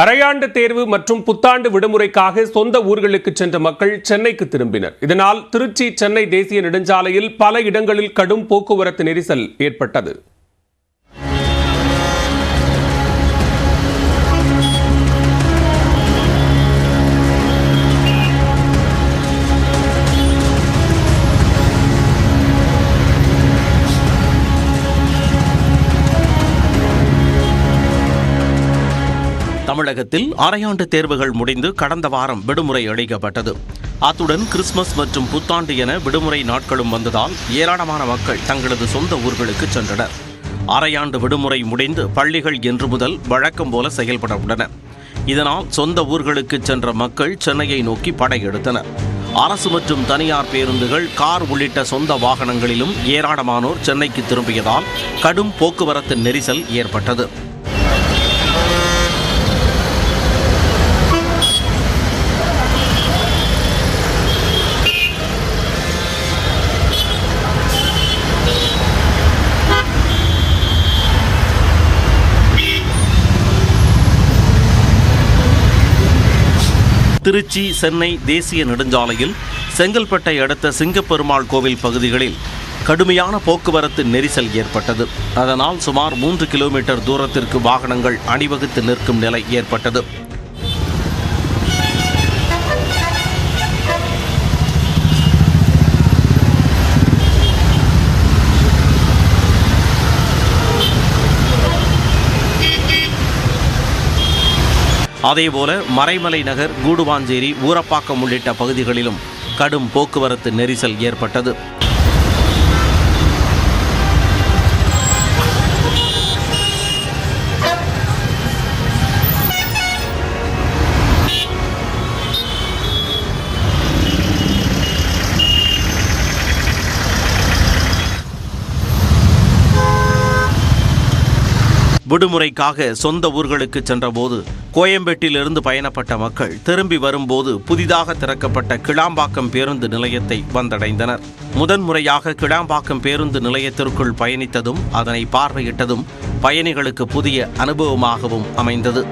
அரையாண்டு தேர்வு மற்றும் புத்தாண்டு விடுமுறைக்காக சொந்த ஊர்களுக்கு சென்ற மக்கள் சென்னைக்கு திரும்பினர். இதனால் திருச்சி சென்னை தேசிய நெடுஞ்சாலையில் பல இடங்களில் கடும் போக்குவரத்து நெரிசல் ஏற்பட்டது. தமிழகத்தில் அரையாண்டு தேர்வுகள் முடிந்து கடந்த வாரம் விடுமுறை அளிக்கப்பட்டது. அத்துடன் கிறிஸ்துமஸ் மற்றும் புத்தாண்டு என விடுமுறை நாட்களும் வந்ததால் ஏராளமான மக்கள் தங்களது சொந்த ஊர்களுக்கு சென்றனர். அரையாண்டு விடுமுறை முடிந்து பள்ளிகள் இன்று முதல் வழக்கம் போல செயல்பட உள்ளன. இதனால் சொந்த ஊர்களுக்கு சென்ற மக்கள் சென்னையை நோக்கி படையெடுத்தனர். அரசு மற்றும் தனியார் பேருந்துகள், கார் உள்ளிட்ட சொந்த வாகனங்களிலும் ஏராளமானோர் சென்னைக்கு திரும்பியதால் கடும் போக்குவரத்து நெரிசல் ஏற்பட்டது. திருச்சி சென்னை தேசிய நெடுஞ்சாலையில் செங்கல்பட்டை அடுத்த சிங்கப்பெருமாள் கோவில் பகுதிகளில் கடுமையான போக்குவரத்து நெரிசல் ஏற்பட்டது. அதனால் சுமார் 3 கிலோமீட்டர் தூரத்திற்கு வாகனங்கள் அணிவகுத்து நிற்கும் நிலை ஏற்பட்டது. அதேபோல மறைமலை நகர், கூடுவாஞ்சேரி, ஊரப்பாக்கம் உள்ளிட்ட பகுதிகளிலும் கடும் போக்குவரத்து நெரிசல் ஏற்பட்டது. விடுமுறைக்காக சொந்த ஊர்களுக்கு சென்றபோது கோயம்பேட்டிலிருந்து பயணப்பட்ட மக்கள் திரும்பி வரும்போது புதிதாக திறக்கப்பட்ட கிளாம்பாக்கம் பேருந்து நிலையத்தை வந்தடைந்தனர். முதன்முறையாக கிளாம்பாக்கம் பேருந்து நிலையத்திற்குள் பயணித்ததும் அதனை பார்வையிட்டதும் பயணிகளுக்கு புதிய அனுபவமாகவும் அமைந்தது.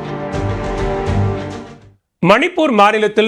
மணிப்பூர் மாநிலத்தில்